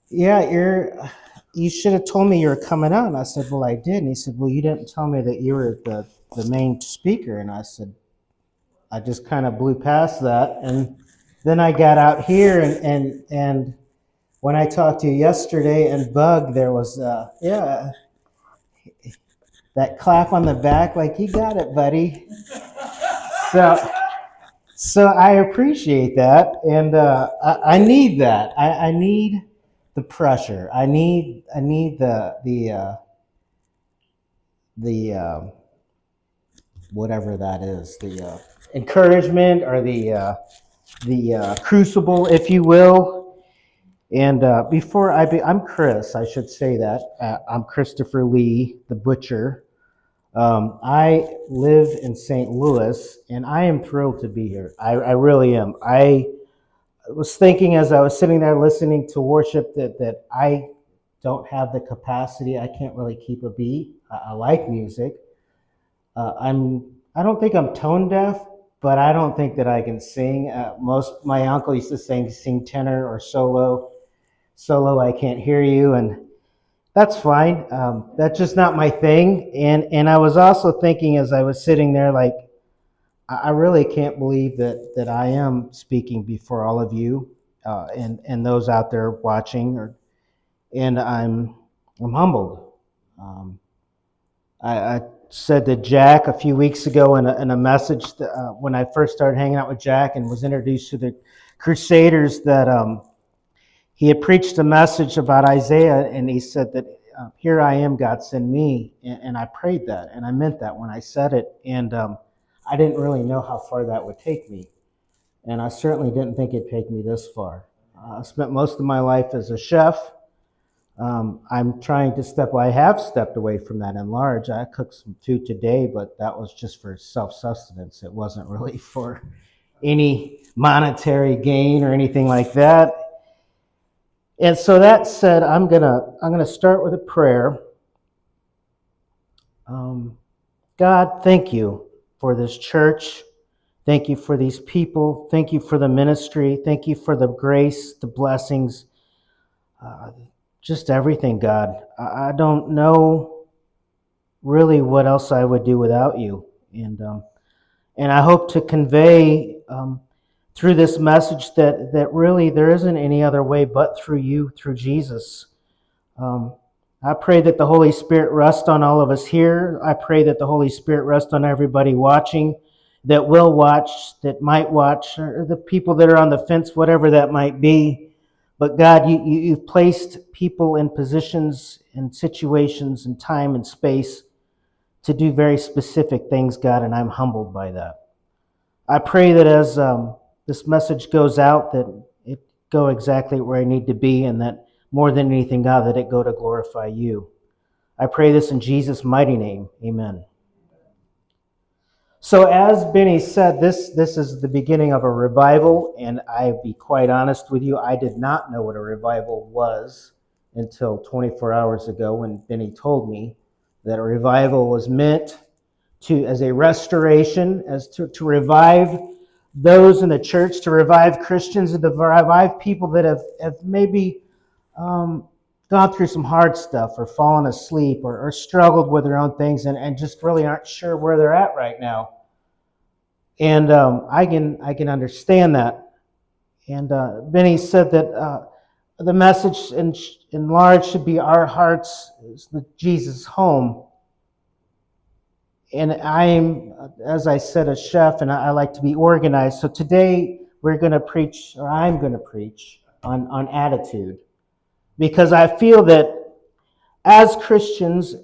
yeah, you should have told me you were coming out. And I said, well, I did. And he said, well, you didn't tell me that you were the main speaker. And I said, I just kind of blew past that. And then I got out here and when I talked to you yesterday and Bug, there was, yeah, that clap on the back, like, you got it, buddy. So, so I appreciate that. And I need that. I need the pressure. I need the whatever that is, the encouragement or the crucible, if you will. And before I'm Chris. I should say that I'm Christopher Lee, the butcher. I live in St. Louis, and I am thrilled to be here. I really am. I was thinking as I was sitting there listening to worship that I don't have the capacity. I can't really keep a beat. I like music. I don't think I'm tone deaf, but I don't think that I can sing. My uncle used to sing tenor or solo. Solo, I can't hear you, and that's fine. That's just not my thing. And I was also thinking as I was sitting there, like, I really can't believe that I am speaking before all of you and those out there watching. And I'm humbled. Um, I said to Jack a few weeks ago in a message that, when I first started hanging out with Jack and was introduced to the Crusaders that he had preached a message about Isaiah, and he said that here I am, God send me, and I prayed that, and I meant that when I said it, and I didn't really know how far that would take me, and I certainly didn't think it'd take me this far. I spent most of my life as a chef. I'm trying to I have stepped away from that in large. I cooked some food today, but that was just for self-sustenance. It wasn't really for any monetary gain or anything like that. And so that said, I'm gonna start with a prayer. Um, God, thank you for this church. Thank you for these people. Thank you for the ministry. Thank you for the grace, the blessings, uh, just everything, God. I don't know really what else I would do without you. And I hope to convey through this message that really there isn't any other way but through you, through Jesus. Um, I pray that the Holy Spirit rest on all of us here. I pray that the Holy Spirit rest on everybody watching, that will watch, that might watch, or the people that are on the fence, whatever that might be. But God, you've placed people in positions and situations and time and space to do very specific things, God, and I'm humbled by that. I pray that as this message goes out, that it go exactly where I need to be, and that more than anything, God, that it go to glorify you. I pray this in Jesus' mighty name. Amen. So as Benny said, this is the beginning of a revival, and I'll be quite honest with you, I did not know what a revival was until 24 hours ago when Benny told me that a revival was meant as a restoration, as to revive those in the church, to revive Christians, and to revive people that have maybe um, gone through some hard stuff or fallen asleep or struggled with their own things and just really aren't sure where they're at right now. And I can understand that. And Benny said that the message in large should be our hearts is the Jesus home. And I'm, as I said, a chef, and I like to be organized. So today we're going to preach, or I'm going to preach on attitude, because I feel that as Christians,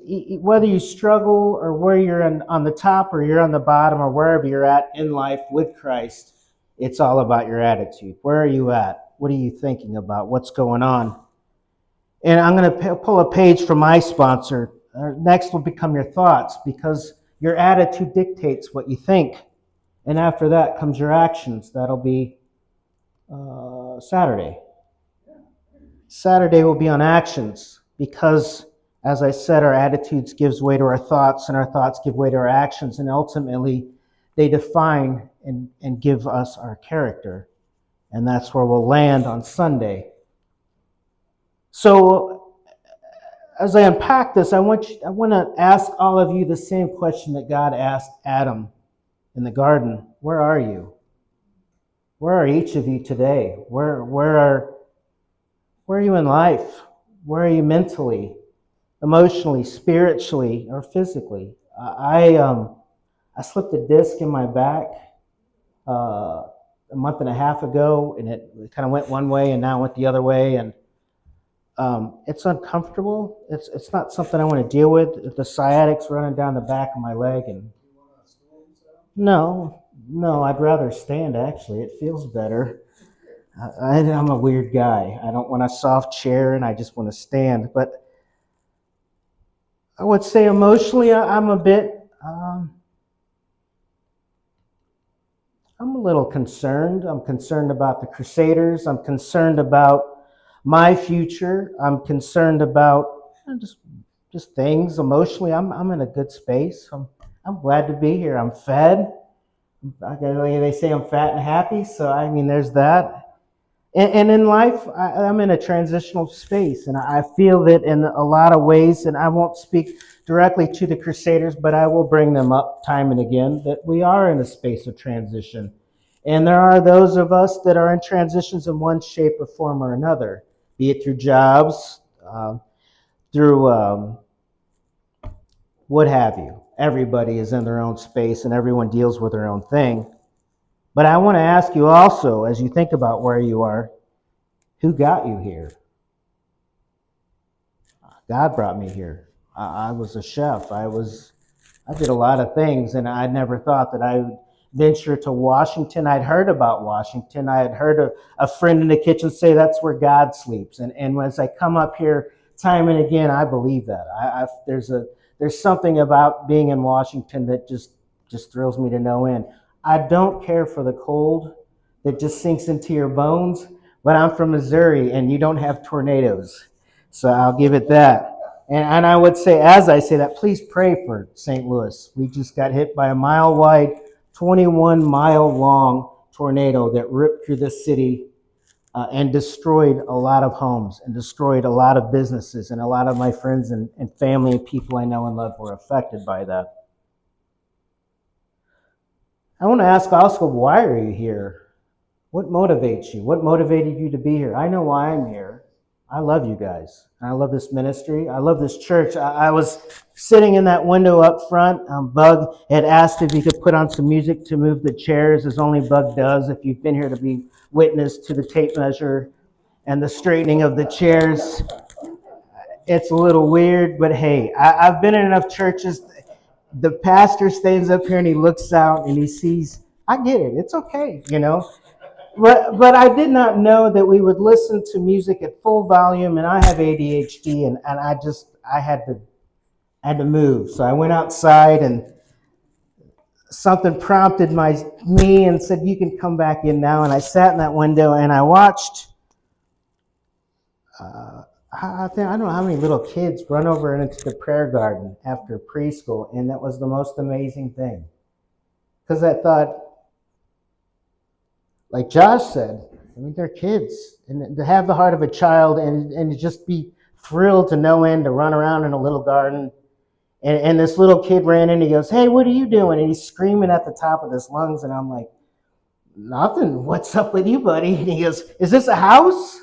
whether you struggle or where you're on the top or you're on the bottom or wherever you're at in life with Christ, it's all about your attitude. Where are you at? What are you thinking about? What's going on? And I'm going to pull a page from my sponsor. Next will become your thoughts, because your attitude dictates what you think. And after that comes your actions. That'll be Saturday. Saturday will be on actions, because, as I said, our attitudes gives way to our thoughts, and our thoughts give way to our actions, and ultimately they define and give us our character. And that's where we'll land on Sunday. So as I unpack this, I want to ask all of you the same question that God asked Adam in the garden. Where are you? Where are each of you today? Where are you in life? Where are you mentally, emotionally, spiritually, or physically? I slipped a disc in my back a month and a half ago, and it kind of went one way and now went the other way, and it's uncomfortable. It's not something I want to deal with. The sciatic's running down the back of my leg, and no, I'd rather stand. Actually, it feels better. I'm a weird guy. I don't want a soft chair, and I just want to stand. But I would say emotionally, I'm a bit. I'm a little concerned. I'm concerned about the Crusaders. I'm concerned about my future. I'm concerned about just things emotionally. I'm in a good space. I'm glad to be here. I'm fed. They say I'm fat and happy, so I mean, there's that. And in life, I'm in a transitional space, and I feel that in a lot of ways, and I won't speak directly to the Crusaders, but I will bring them up time and again, that we are in a space of transition. And there are those of us that are in transitions in one shape or form or another, be it through jobs, through what have you. Everybody is in their own space, and everyone deals with their own thing. But I want to ask you also, as you think about where you are, who got you here? God brought me here. I was a chef. I did a lot of things, and I never thought that I would venture to Washington. I'd heard about Washington. I had heard a friend in the kitchen say that's where God sleeps. And as I come up here time and again, I believe that. There's something about being in Washington that just thrills me to no end. I don't care for the cold that just sinks into your bones, but I'm from Missouri, and you don't have tornadoes. So I'll give it that. And I would say, as I say that, please pray for St. Louis. We just got hit by a mile-wide, 21-mile-long tornado that ripped through the city and destroyed a lot of homes and destroyed a lot of businesses. And a lot of my friends and family and people I know and love were affected by that. I want to ask also, why are you here? What motivates you? What motivated you to be here? I know why I'm here. I love you guys. I love this ministry. I love this church. I was sitting in that window up front. Bug had asked if he could put on some music to move the chairs, as only Bug does. If you've been here to be witness to the tape measure and the straightening of the chairs, it's a little weird, but hey, I've been in enough churches. The pastor stands up here and he looks out and he sees, I get it. It's okay, you know. But I did not know that we would listen to music at full volume, and I have ADHD, and I had to move. So I went outside, and something prompted me and said, you can come back in now. And I sat in that window and I watched, I don't know how many little kids run over into the prayer garden after preschool, and that was the most amazing thing. Because I thought, like Josh said, I mean, they're kids. And to have the heart of a child and to just be thrilled to no end to run around in a little garden. And this little kid ran in and he goes, hey, what are you doing? And he's screaming at the top of his lungs. And I'm like, nothing. What's up with you, buddy? And he goes, is this a house?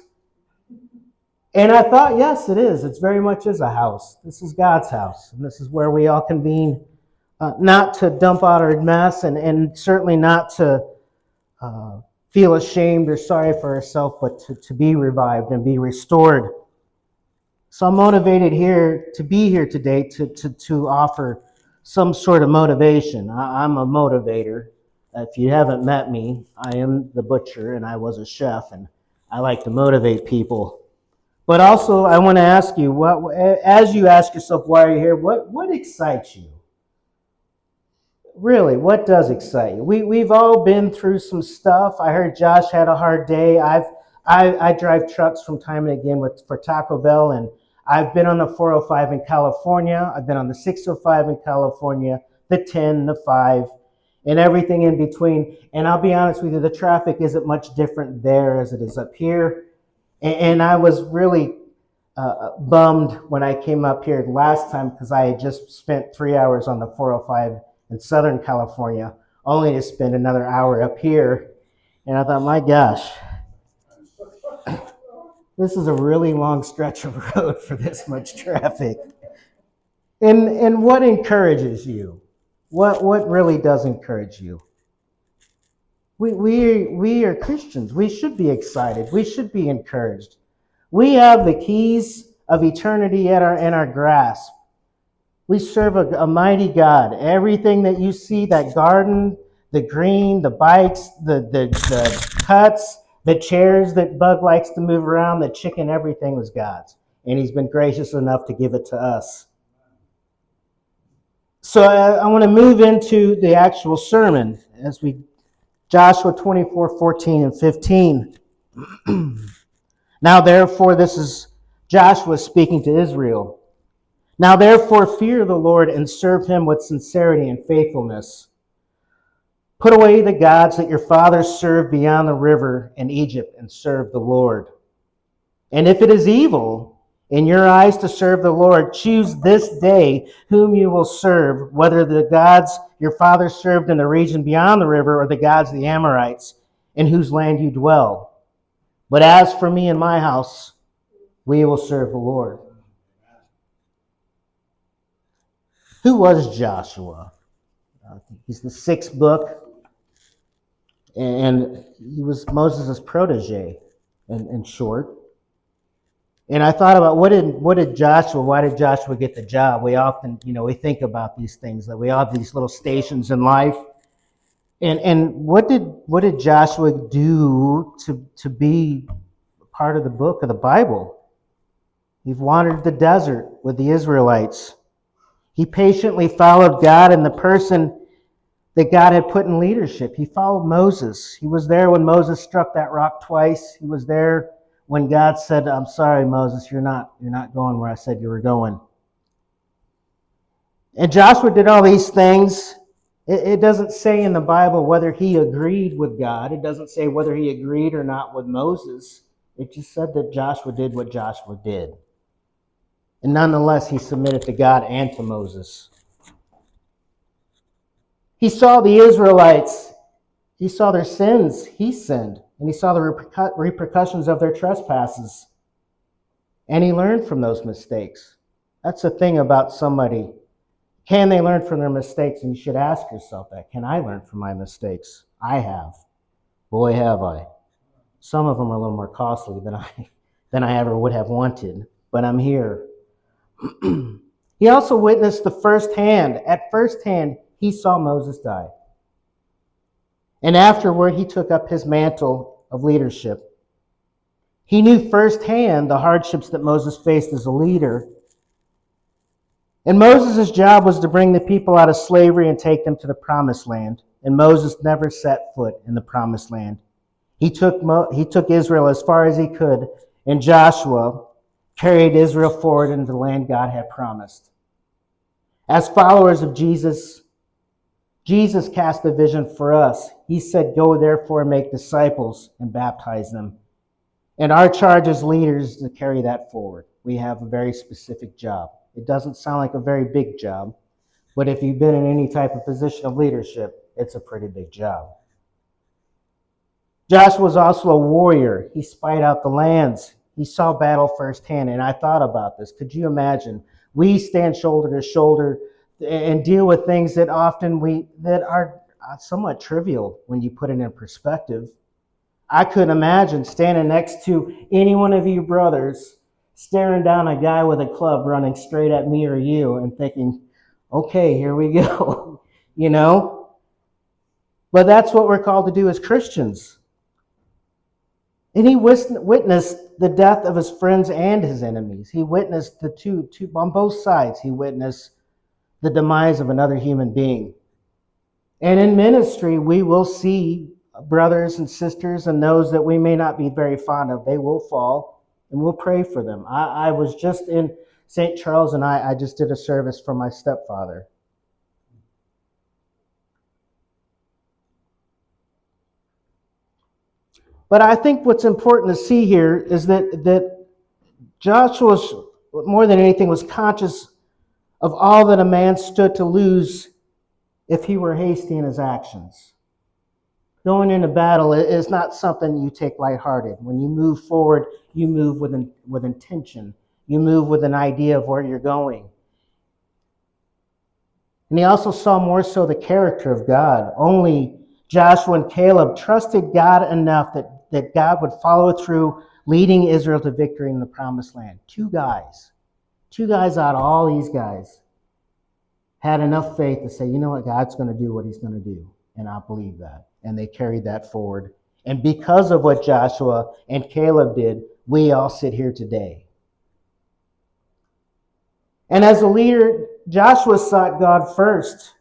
And I thought, yes, it is. It's very much is a house. This is God's house. And this is where we all convene, not to dump out our mess and certainly not to feel ashamed or sorry for ourselves, but to be revived and be restored. So I'm motivated here to be here today to offer some sort of motivation. I'm a motivator. If you haven't met me, I am the butcher and I was a chef, and I like to motivate people. But also, I want to ask you, as you ask yourself, why are you here? What excites you? Really, what does excite you? We've all been through some stuff. I heard Josh had a hard day. I drive trucks from time and again for Taco Bell, and I've been on the 405 in California. I've been on the 605 in California, the 10, the 5, and everything in between. And I'll be honest with you, the traffic isn't much different there as it is up here. And I was really bummed when I came up here last time because I had just spent 3 hours on the 405 in Southern California, only to spend another hour up here. And I thought, my gosh, this is a really long stretch of road for this much traffic. And what encourages you? What really does encourage you? We are Christians. We should be excited. We should be encouraged. We have the keys of eternity in our grasp. We serve a mighty God. Everything that you see, that garden, the green, the bikes, the cuts, the chairs that Bug likes to move around, the chicken, everything was God's. And he's been gracious enough to give it to us. So I want to move into the actual sermon as we Joshua 24:14 and 15. Now therefore, this is Joshua speaking to Israel. Now therefore, fear the Lord and serve him with sincerity and faithfulness. Put away the gods that your fathers served beyond the river in Egypt and serve the Lord. And if it is evil in your eyes to serve the Lord, choose this day whom you will serve, whether the gods your fathers served in the region beyond the river or the gods of the Amorites in whose land you dwell. But as for me and my house, we will serve the Lord. Who was Joshua? He's the sixth book, and he was Moses' protege, in short. And I thought about why did Joshua get the job? We often, we think about these things, that we all have these little stations in life. And what did Joshua do to be part of the book of the Bible? He wandered the desert with the Israelites. He patiently followed God and the person that God had put in leadership. He followed Moses. He was there when Moses struck that rock twice. He was there when God said, I'm sorry, Moses, you're not going where I said you were going. And Joshua did all these things. It doesn't say in the Bible whether he agreed with God. It doesn't say whether he agreed or not with Moses. It just said that Joshua did what Joshua did. And nonetheless, he submitted to God and to Moses. He saw the Israelites. He saw their sins. He sinned. And he saw the repercussions of their trespasses. And he learned from those mistakes. That's the thing about somebody. Can they learn from their mistakes? And you should ask yourself that. Can I learn from my mistakes? I have. Boy, have I. Some of them are a little more costly than I ever would have wanted. But I'm here. He also witnessed at firsthand, he saw Moses die. And afterward, he took up his mantle of leadership. He knew firsthand the hardships that Moses faced as a leader. And Moses' job was to bring the people out of slavery and take them to the promised land. And Moses never set foot in the promised land. He took Israel as far as he could, and Joshua carried Israel forward into the land God had promised. As followers of Jesus, Jesus cast a vision for us. He said, go therefore and make disciples and baptize them. And our charge as leaders is to carry that forward. We have a very specific job. It doesn't sound like a very big job, but if you've been in any type of position of leadership, it's a pretty big job. Joshua was also a warrior. He spied out the lands. He saw battle firsthand, and I thought about this. Could you imagine? We stand shoulder to shoulder and deal with things that that are somewhat trivial when you put it in perspective. I couldn't imagine standing next to any one of you brothers, staring down a guy with a club running straight at me or you and thinking, okay, here we go, But that's what we're called to do as Christians. And he witnessed the death of his friends and his enemies. He witnessed the two on both sides. He witnessed the demise of another human being. And in ministry, we will see brothers and sisters and those that we may not be very fond of. They will fall, and we'll pray for them. I was just in St. Charles, and I just did a service for my stepfather. But I think what's important to see here is that Joshua, more than anything, was conscious of all that a man stood to lose if he were hasty in his actions. Going into battle is not something you take lighthearted. When you move forward, you move with intention. You move with an idea of where you're going. And he also saw more so the character of God. Only Joshua and Caleb trusted God enough that God would follow through, leading Israel to victory in the promised land. Two guys out of all these guys had enough faith to say, you know what, God's going to do what he's going to do. And I believe that. And they carried that forward. And because of what Joshua and Caleb did, we all sit here today. And as a leader, Joshua sought God first.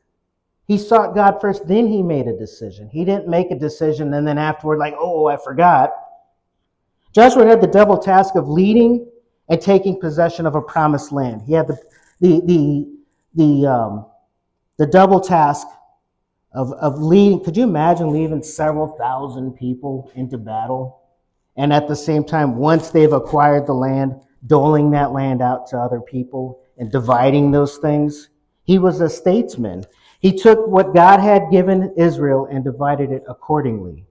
He sought God first, then he made a decision. He didn't make a decision and then afterward, like, oh, I forgot. Joshua had the double task of leading and taking possession of a promised land. He had the double task of leading. Could you imagine leading several thousand people into battle? And at the same time, once they've acquired the land, doling that land out to other people and dividing those things. He was a statesman. He took what God had given Israel and divided it accordingly.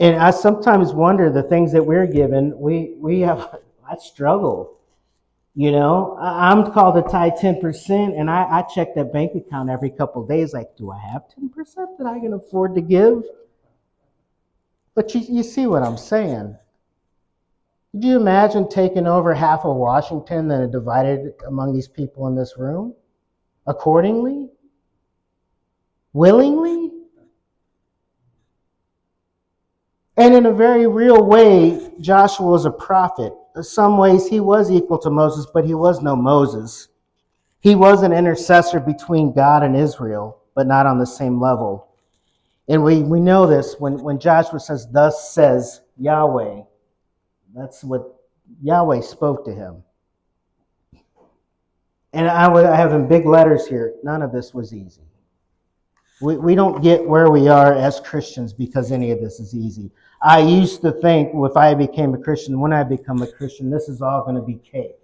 And I sometimes wonder the things that we're given, we have, I struggle. You know, I'm called to tithe 10%, and I check that bank account every couple of days, like, do I have 10% that I can afford to give? But you see what I'm saying. Could you imagine taking over half of Washington and divided among these people in this room accordingly? Willingly? And in a very real way, Joshua was a prophet. In some ways, he was equal to Moses, but he was no Moses. He was an intercessor between God and Israel, but not on the same level. And we know this when Joshua says, thus says Yahweh. That's what Yahweh spoke to him. And I have in big letters here, none of this was easy. We don't get where we are as Christians because any of this is easy. I used to think if I became a Christian, when I become a Christian, this is all going to be cake.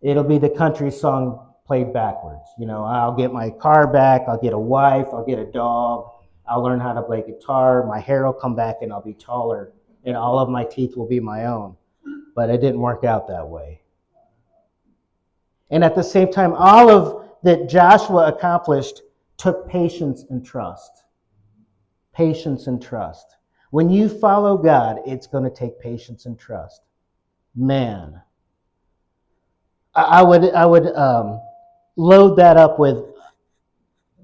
It'll be the country song played backwards. You know, I'll get my car back, I'll get a wife, I'll get a dog, I'll learn how to play guitar, my hair will come back and I'll be taller, and all of my teeth will be my own. But it didn't work out that way. And at the same time, all of that Joshua accomplished took patience and trust. Patience and trust. When you follow God, it's going to take patience and trust. Man, I would load that up with,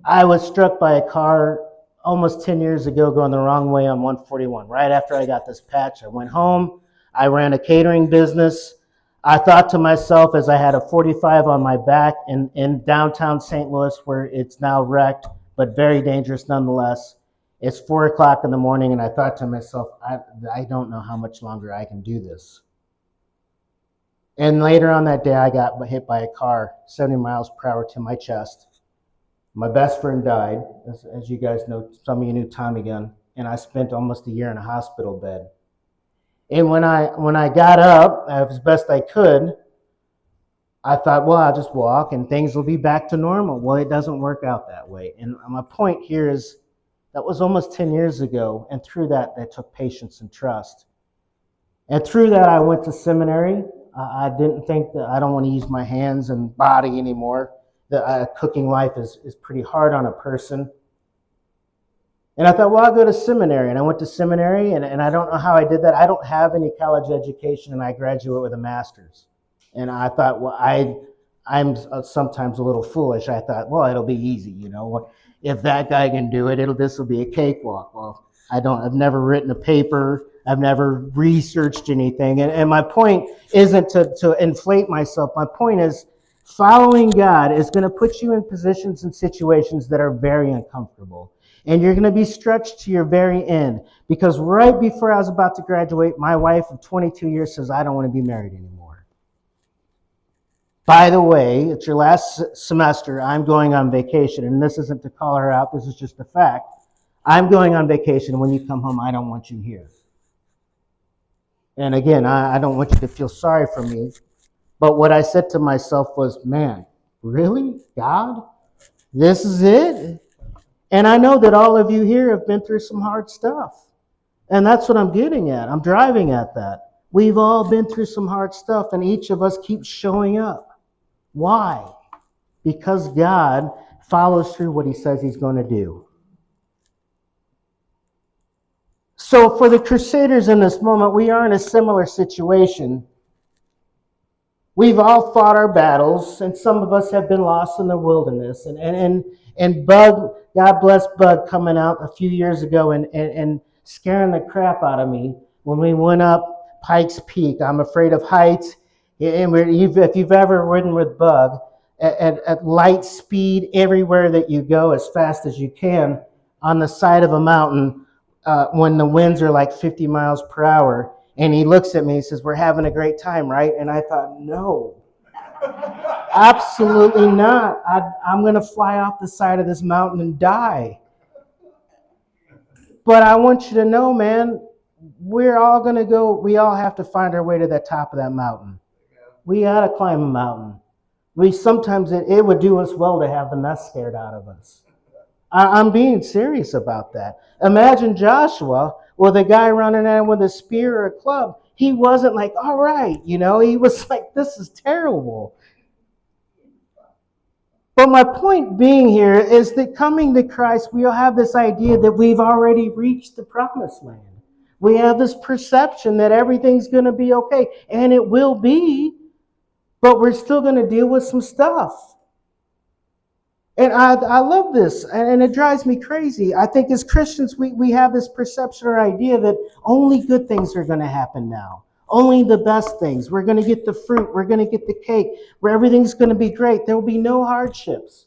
I was struck by a car almost 10 years ago going the wrong way on 141. Right after I got this patch, I went home. I ran a catering business. I thought to myself as I had a 45 on my back in downtown St. Louis, where it's now wrecked, but very dangerous nonetheless. It's 4 o'clock in the morning, and I thought to myself, I don't know how much longer I can do this. And later on that day, I got hit by a car, 70 miles per hour to my chest. My best friend died, as you guys know, some of you knew Tommy Gunn, and I spent almost a year in a hospital bed. And when I got up, as best I could, I thought, well, I'll just walk and things will be back to normal. Well, it doesn't work out that way. And my point here is that was almost 10 years ago, and through that took patience and trust. And through that, I went to seminary. I didn't think that I don't want to use my hands and body anymore. The cooking life is pretty hard on a person. And I thought, well, I'll go to seminary. And I went to seminary, and I don't know how I did that. I don't have any college education, and I graduated with a master's. And I thought, well, I'm sometimes a little foolish. I thought, well, it'll be easy, you know. If that guy can do it, this will be a cakewalk. Well, I've never written a paper. I've never researched anything. And my point isn't to inflate myself. My point is following God is going to put you in positions and situations that are very uncomfortable. And you're going to be stretched to your very end. Because right before I was about to graduate, my wife of 22 years says, I don't want to be married anymore. By the way, it's your last semester. I'm going on vacation. And this isn't to call her out. This is just a fact. I'm going on vacation. When you come home, I don't want you here. And again, I don't want you to feel sorry for me. But what I said to myself was, man, really? God? This is it? And I know that all of you here have been through some hard stuff. And that's what I'm getting at. I'm driving at that. We've all been through some hard stuff, and each of us keeps showing up. Why? Because God follows through what he says he's going to do. So for the Crusaders in this moment, we are in a similar situation. We've all fought our battles, and some of us have been lost in the wilderness. And Bug, God bless Bug, coming out a few years ago and scaring the crap out of me when we went up Pikes Peak. I'm afraid of heights. And if you've ever ridden with Bug, at light speed, everywhere that you go as fast as you can on the side of a mountain, when the winds are like 50 miles per hour, and he looks at me and says, "We're having a great time, right?" And I thought, no, absolutely not. I'm going to fly off the side of this mountain and die. But I want you to know, man, we're all going to go, we all have to find our way to the top of that mountain. We got to climb a mountain. Sometimes it would do us well to have the mess scared out of us. I'm being serious about that. Imagine Joshua with a guy running at him with a spear or a club. He wasn't like, all right, he was like, this is terrible. But my point being here is that coming to Christ, we all have this idea that we've already reached the promised land. We have this perception that everything's going to be okay, and it will be, but we're still going to deal with some stuff. And I love this, and it drives me crazy. I think as Christians, we have this perception or idea that only good things are going to happen now. Only the best things. We're going to get the fruit. We're going to get the cake. Where everything's going to be great. There will be no hardships.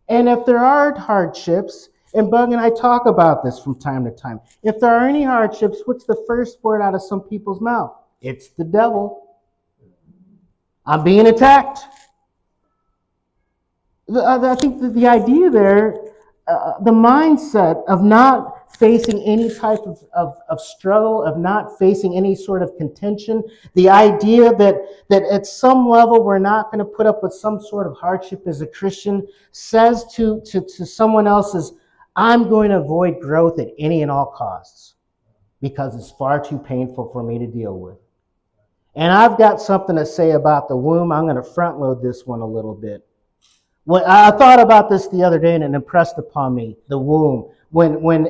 And if there are hardships, and Bug and I talk about this from time to time, if there are any hardships, what's the first word out of some people's mouth? It's the devil. I'm being attacked. I think that the idea there, the mindset of not facing any type of struggle, of not facing any sort of contention, the idea that at some level we're not going to put up with some sort of hardship as a Christian, says to someone else's, I'm going to avoid growth at any and all costs because it's far too painful for me to deal with. And I've got something to say about the womb. I'm going to front load this one a little bit. When I thought about this the other day, and it impressed upon me, the womb. When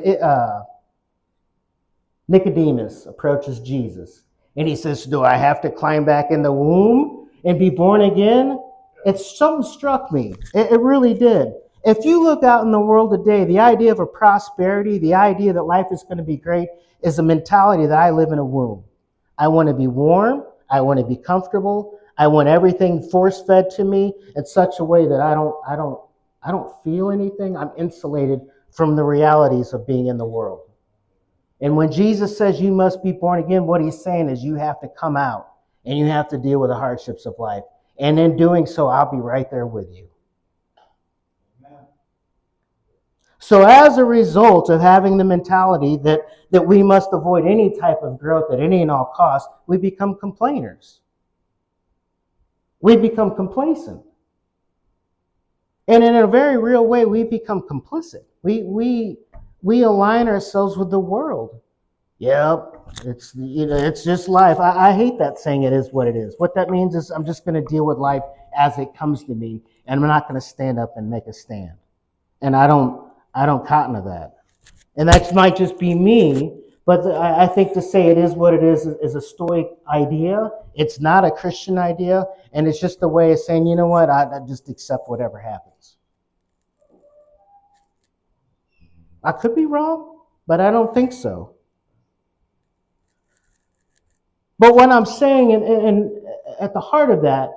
Nicodemus approaches Jesus, and he says, do I have to climb back in the womb and be born again? Something struck me. It really did. If you look out in the world today, the idea of a prosperity, the idea that life is going to be great, is a mentality that I live in a womb. I want to be warm. I want to be comfortable. I want everything force-fed to me in such a way that I don't feel anything. I'm insulated from the realities of being in the world. And when Jesus says you must be born again, what he's saying is you have to come out and you have to deal with the hardships of life. And in doing so, I'll be right there with you. Amen. So as a result of having the mentality that we must avoid any type of growth at any and all costs, we become complainers. We become complacent. And in a very real way, we become complicit. We align ourselves with the world. Yep, it's just life. I hate that saying it is what it is. What that means is I'm just going to deal with life as it comes to me, and I'm not going to stand up and make a stand. And I don't cotton to that. And that might just be me, but I think to say it is what it is a Stoic idea. It's not a Christian idea, and it's just a way of saying, you know what, I just accept whatever happens. I could be wrong, but I don't think so. But what I'm saying, and at the heart of that,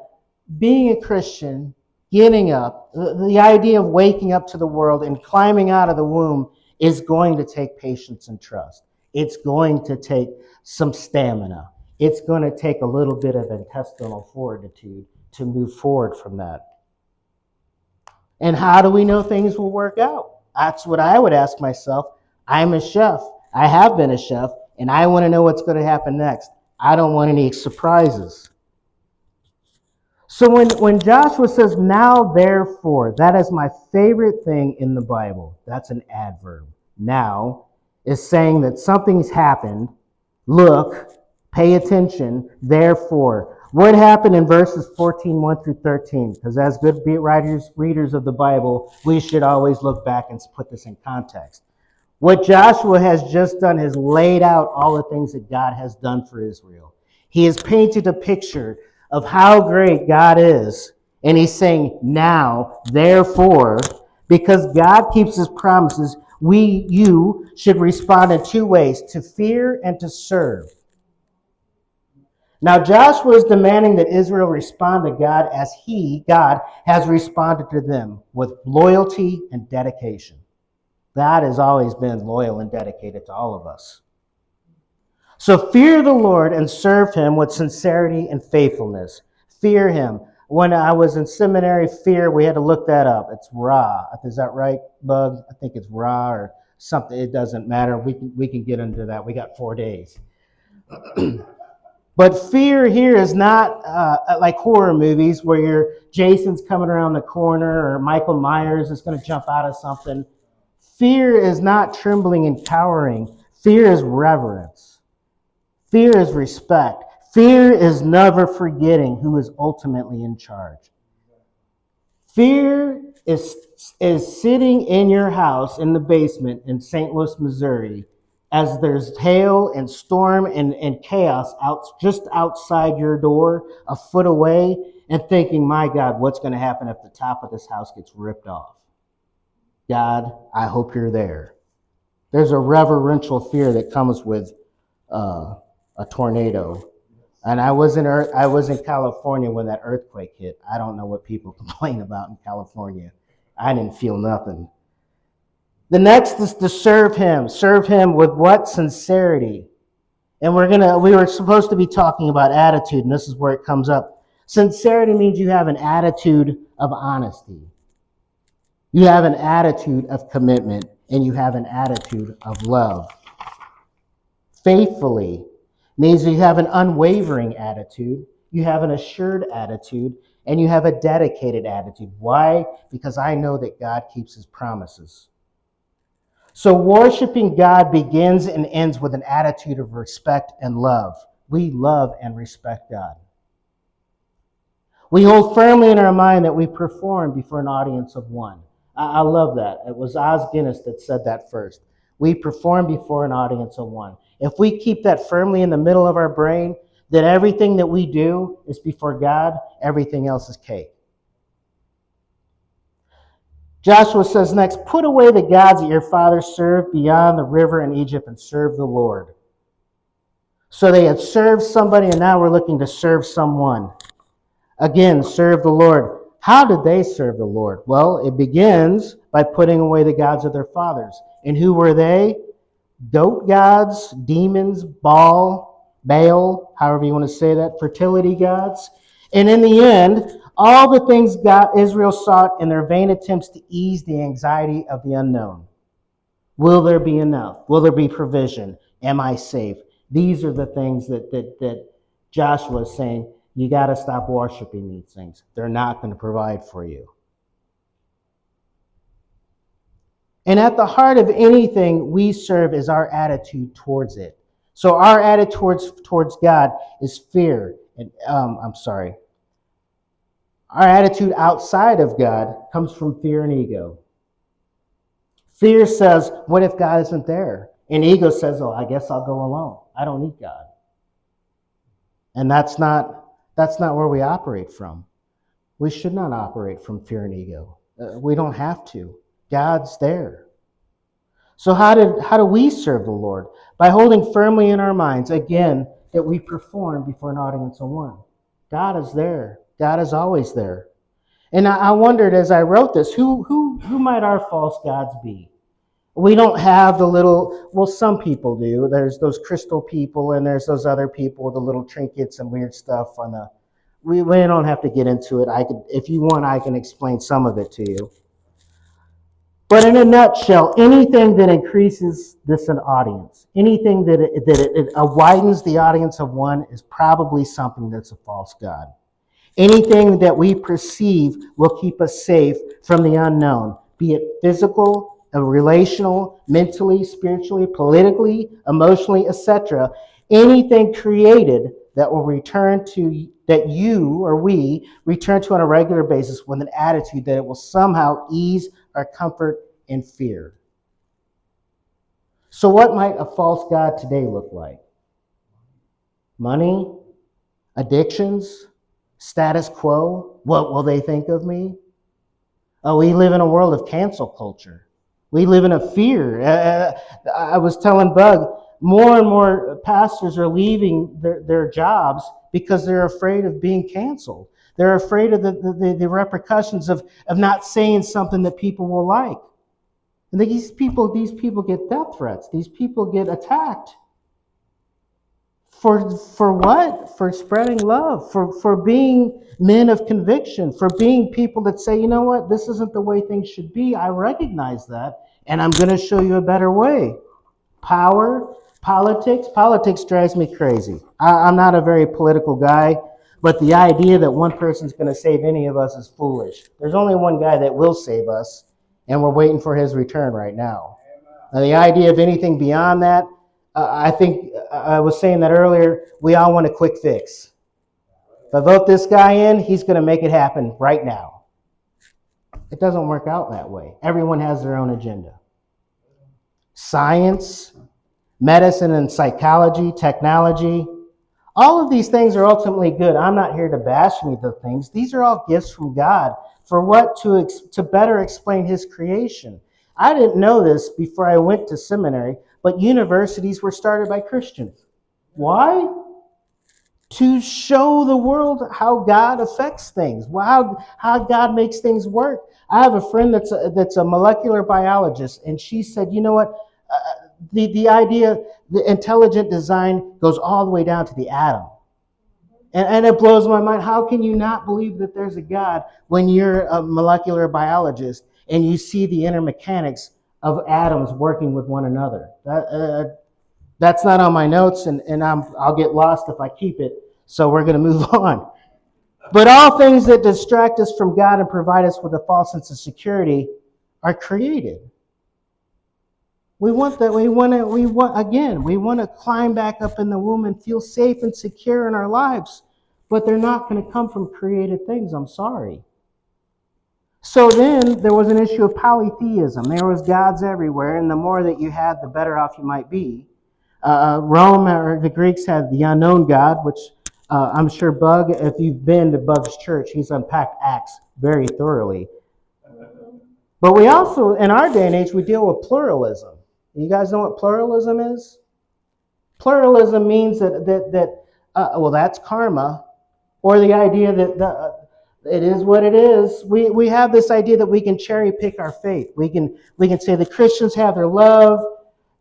being a Christian, getting up, the idea of waking up to the world and climbing out of the womb is going to take patience and trust. It's going to take some stamina. It's going to take a little bit of intestinal fortitude to move forward from that. And how do we know things will work out? That's what I would ask myself. I'm a chef. I have been a chef, and I want to know what's going to happen next. I don't want any surprises. So when Joshua says, now therefore, that is my favorite thing in the Bible. That's an adverb. Now is saying that something's happened. Look, pay attention, therefore. What happened in verses 14, 1 through 13? Because as good readers of the Bible, we should always look back and put this in context. What Joshua has just done is laid out all the things that God has done for Israel. He has painted a picture of how great God is. And he's saying, now, therefore, because God keeps his promises, you should respond in two ways, to fear and to serve. Now, Joshua is demanding that Israel respond to God as God, has responded to them with loyalty and dedication. God has always been loyal and dedicated to all of us. So fear the Lord and serve him with sincerity and faithfulness. Fear him. When I was in seminary, fear, we had to look that up. It's Ra. Is that right, Bug? I think it's Ra or something. It doesn't matter. We can get into that. We got 4 days. But fear here is not like horror movies where Jason's coming around the corner or Michael Myers is going to jump out of something. Fear is not trembling and cowering. Fear is reverence. Fear is respect. Fear is never forgetting who is ultimately in charge. Fear is sitting in your house in the basement in St. Louis, Missouri, as there's hail and storm and chaos just outside your door, a foot away, and thinking, my God, what's going to happen if the top of this house gets ripped off? God, I hope you're there. There's a reverential fear that comes with a tornado. And I was in California when that earthquake hit. I don't know what people complain about in California. I didn't feel nothing. The next is to serve him. Serve him with what? Sincerity. And we were supposed to be talking about attitude, and this is where it comes up. Sincerity means you have an attitude of honesty. You have an attitude of commitment, and you have an attitude of love. Faithfully means you have an unwavering attitude, you have an assured attitude, and you have a dedicated attitude. Why? Because I know that God keeps his promises. So worshiping God begins and ends with an attitude of respect and love. We love and respect God. We hold firmly in our mind that we perform before an audience of one. I love that. It was Os Guinness that said that first. We perform before an audience of one. If we keep that firmly in the middle of our brain, that everything that we do is before God, everything else is cake. Joshua says next, put away the gods that your fathers served beyond the river in Egypt and serve the Lord. So they had served somebody, and now we're looking to serve someone. Again, serve the Lord. How did they serve the Lord? Well, it begins by putting away the gods of their fathers. And who were they? Goat gods, demons, Baal, however you want to say that, fertility gods. And in the end, all the things Israel sought in their vain attempts to ease the anxiety of the unknown. Will there be enough? Will there be provision? Am I safe? These are the things that Joshua is saying, you got to stop worshiping these things. They're not going to provide for you. And at the heart of anything we serve is our attitude towards it. So our attitude towards God is fear. Our attitude outside of God comes from fear and ego. Fear says, what if God isn't there? And ego says, oh, I guess I'll go alone. I don't need God. And that's not where we operate from. We should not operate from fear and ego. We don't have to. God's there. So how do we serve the Lord? By holding firmly in our minds, again, that we perform before an audience of one. God is there. God is always there. And I wondered as I wrote this, who might our false gods be? We don't have some people do. There's those crystal people and there's those other people with the little trinkets and weird stuff on the... We don't have to get into it. If you want, I can explain some of it to you. But in a nutshell, anything that increases this an audience, anything that it widens the audience of one is probably something that's a false god. Anything that we perceive will keep us safe from the unknown, be it physical, relational, mentally, spiritually, politically, emotionally, etc. Anything created that will return to, that you or we return to on a regular basis with an attitude that it will somehow ease our comfort and fear. So, what might a false god today look like? Money? Addictions? Status quo? What will they think of me? Oh, we live in a world of cancel culture. We live in a fear. I was telling Bug, more and more pastors are leaving their jobs because they're afraid of being canceled. They're afraid of the repercussions of not saying something that people will like. And these people get death threats. These people get attacked. For what? For spreading love, for being men of conviction, for being people that say, you know what, this isn't the way things should be. I recognize that, and I'm going to show you a better way. Power, politics drives me crazy. I'm not a very political guy, but the idea that one person's going to save any of us is foolish. There's only one guy that will save us, and we're waiting for his return right now. The idea of anything beyond that, I think I was saying that earlier, we all want a quick fix. If I vote this guy in, he's going to make it happen right now. It doesn't work out that way. Everyone has their own agenda. Science, medicine and psychology, technology, all of these things are ultimately good. I'm not here to bash any of the things. These are all gifts from God for what? To better explain his creation. I didn't know this before I went to seminary, but universities were started by Christians. Why? To show the world how God affects things, how God makes things work. I have a friend that's a molecular biologist, and she said, you know what? The idea, the intelligent design goes all the way down to the atom. And it blows my mind. How can you not believe that there's a God when you're a molecular biologist and you see the inner mechanics of atoms working with one another? That's not on my notes, and I'll get lost if I keep it. So we're going to move on. But all things that distract us from God and provide us with a false sense of security are created. We want that. We want to climb back up in the womb and feel safe and secure in our lives. But they're not going to come from created things. I'm sorry. So then there was an issue of polytheism. There was gods everywhere, and the more that you had, the better off you might be. Rome, or the Greeks, had the unknown God, which I'm sure Bug, if you've been to Bug's church, he's unpacked Acts very thoroughly. But we also, in our day and age, we deal with pluralism. You guys know what pluralism is? Pluralism means that that's karma, or the idea that it is what it is. We have this idea that we can cherry pick our faith. We can say the Christians have their love,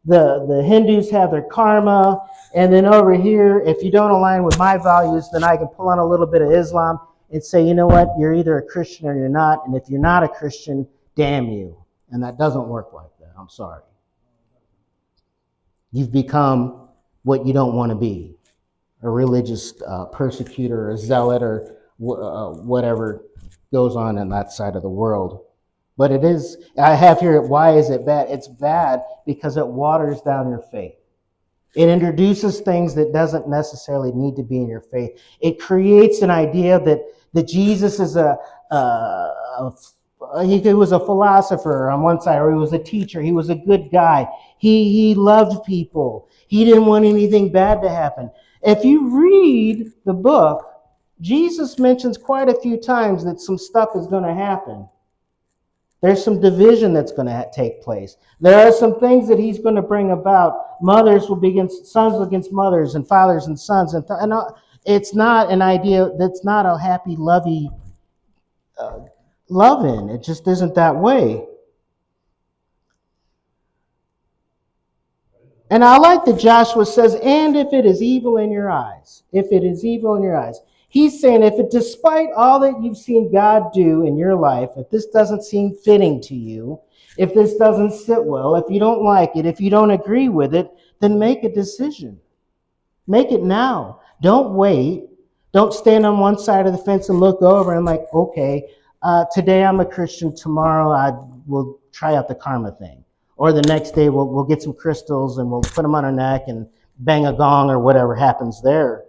the Hindus have their karma, and then over here, if you don't align with my values, then I can pull on a little bit of Islam and say, you know what, you're either a Christian or you're not, and if you're not a Christian, damn you. And that doesn't work like that. I'm sorry. You've become what you don't want to be, a religious persecutor, a zealot, or whatever goes on in that side of the world. But it is, I have here, why is it bad? It's bad because it waters down your faith. It introduces things that doesn't necessarily need to be in your faith. It creates an idea that Jesus is he was a philosopher on one side, or he was a teacher. He was a good guy. He loved people. He didn't want anything bad to happen. If you read the book, Jesus mentions quite a few times that some stuff is going to happen. There's some division that's going to take place. There are some things that he's going to bring about. Mothers will be against sons against mothers, and fathers and sons. And it's not an idea, that's not a happy, lovey loving. It just isn't that way. And I like that Joshua says, and if it is evil in your eyes, he's saying if despite all that you've seen God do in your life, if this doesn't seem fitting to you, If this doesn't sit well, if you don't like it, if you don't agree with it, then make a decision. Make it now. Don't wait. Don't stand on one side of the fence and look over and like, okay, today I'm a Christian. Tomorrow I will try out the karma thing. Or the next day we'll get some crystals and we'll put them on our neck and bang a gong or whatever happens there.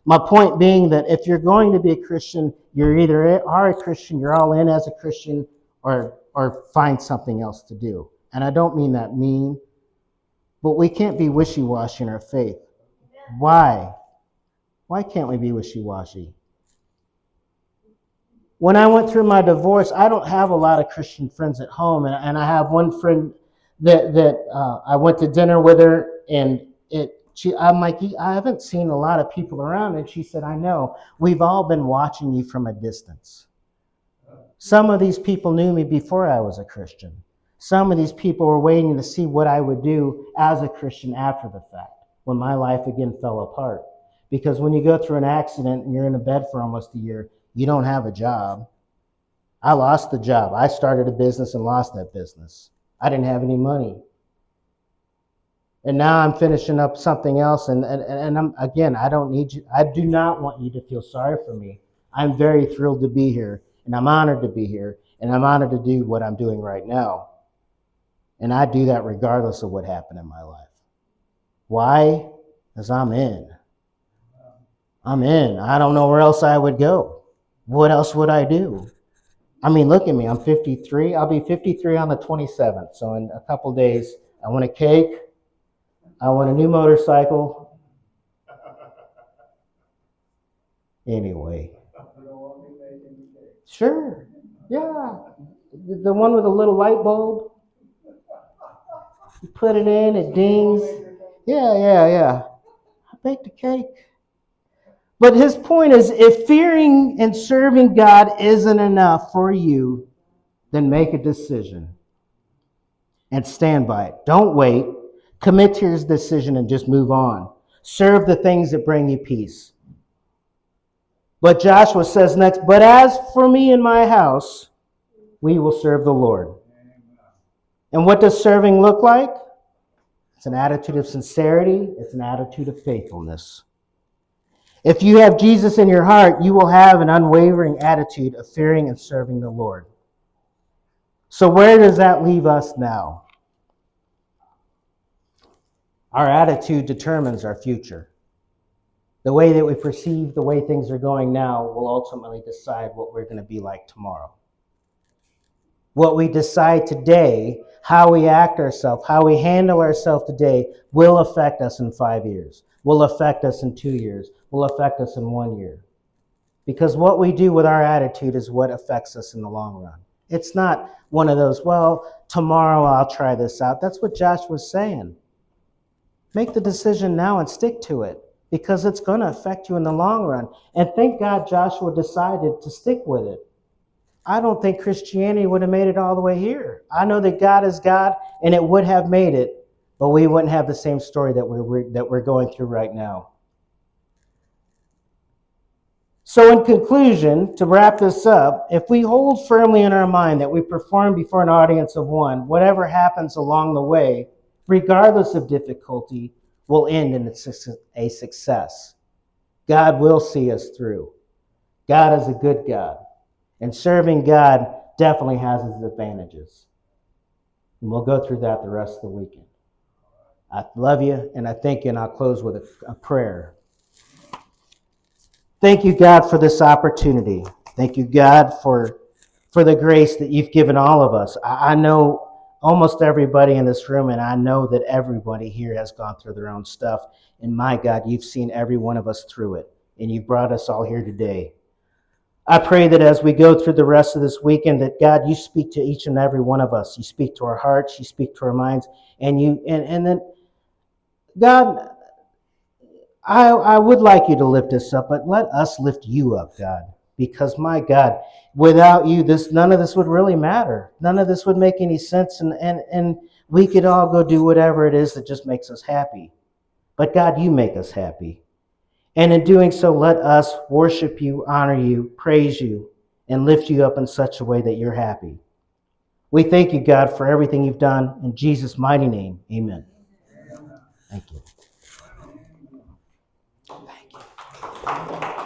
My point being that if you're going to be a Christian, you're either are a Christian, you're all in as a Christian, or find something else to do. And I don't mean that mean, but we can't be wishy-washy in our faith. Why? Why can't we be wishy-washy? When I went through my divorce, I don't have a lot of Christian friends at home, and I have one friend that I went to dinner with her, and I'm like, I haven't seen a lot of people around, and she said, I know, we've all been watching you from a distance. Some of these people knew me before I was a Christian. Some of these people were waiting to see what I would do as a Christian after the fact, when my life again fell apart. Because when you go through an accident and you're in a bed for almost a year, you don't have a job. I lost the job. I started a business and lost that business. I didn't have any money. And now I'm finishing up something else, and I don't need you. I do not want you to feel sorry for me. I'm very thrilled to be here, and I'm honored to be here, and I'm honored to do what I'm doing right now. And I do that regardless of what happened in my life. Why? Because I'm in. I'm in. I don't know where else I would go. What else would I do? I mean, look at me. I'm 53. I'll be 53 on the 27th. So in a couple days, I want a cake. I want a new motorcycle. Anyway. Sure. Yeah. The one with a little light bulb. You put it in, it dings. Yeah. I baked a cake. But his point is, if fearing and serving God isn't enough for you, then make a decision and stand by it. Don't wait. Commit to your decision and just move on. Serve the things that bring you peace. But Joshua says next, but as for me and my house, we will serve the Lord. And what does serving look like? It's an attitude of sincerity. It's an attitude of faithfulness. If you have Jesus in your heart, you will have an unwavering attitude of fearing and serving the Lord. So where does that leave us now? Our attitude determines our future. The way that we perceive the way things are going now will ultimately decide what we're going to be like tomorrow. What we decide today, how we act ourselves, how we handle ourselves today will affect us in 5 years, will affect us in 2 years, will affect us in 1 year. Because what we do with our attitude is what affects us in the long run. It's not one of those, well, tomorrow I'll try this out. That's what Josh was saying. Make the decision now and stick to it, because it's going to affect you in the long run. And thank God Joshua decided to stick with it. I don't think Christianity would have made it all the way here. I know that God is God, and it would have made it, but we wouldn't have the same story that we're going through right now. So in conclusion, to wrap this up, if we hold firmly in our mind that we perform before an audience of one, whatever happens along the way, regardless of difficulty, will end in a success. God will see us through. God is a good God. And serving God definitely has its advantages. And we'll go through that the rest of the weekend. I love you, and I thank you, and I'll close with a prayer. Thank you, God, for this opportunity. Thank you, God, for the grace that you've given all of us. I know almost everybody in this room, and I know that everybody here has gone through their own stuff. And my God, you've seen every one of us through it, and you've brought us all here today. I pray that as we go through the rest of this weekend, that God, you speak to each and every one of us. You speak to our hearts, you speak to our minds, and then, God, I would like you to lift us up, but let us lift you up, God. Because, my God, without you, none of this would really matter. None of this would make any sense, and we could all go do whatever it is that just makes us happy. But, God, you make us happy. And in doing so, let us worship you, honor you, praise you, and lift you up in such a way that you're happy. We thank you, God, for everything you've done. In Jesus' mighty name, amen. Thank you. Thank you.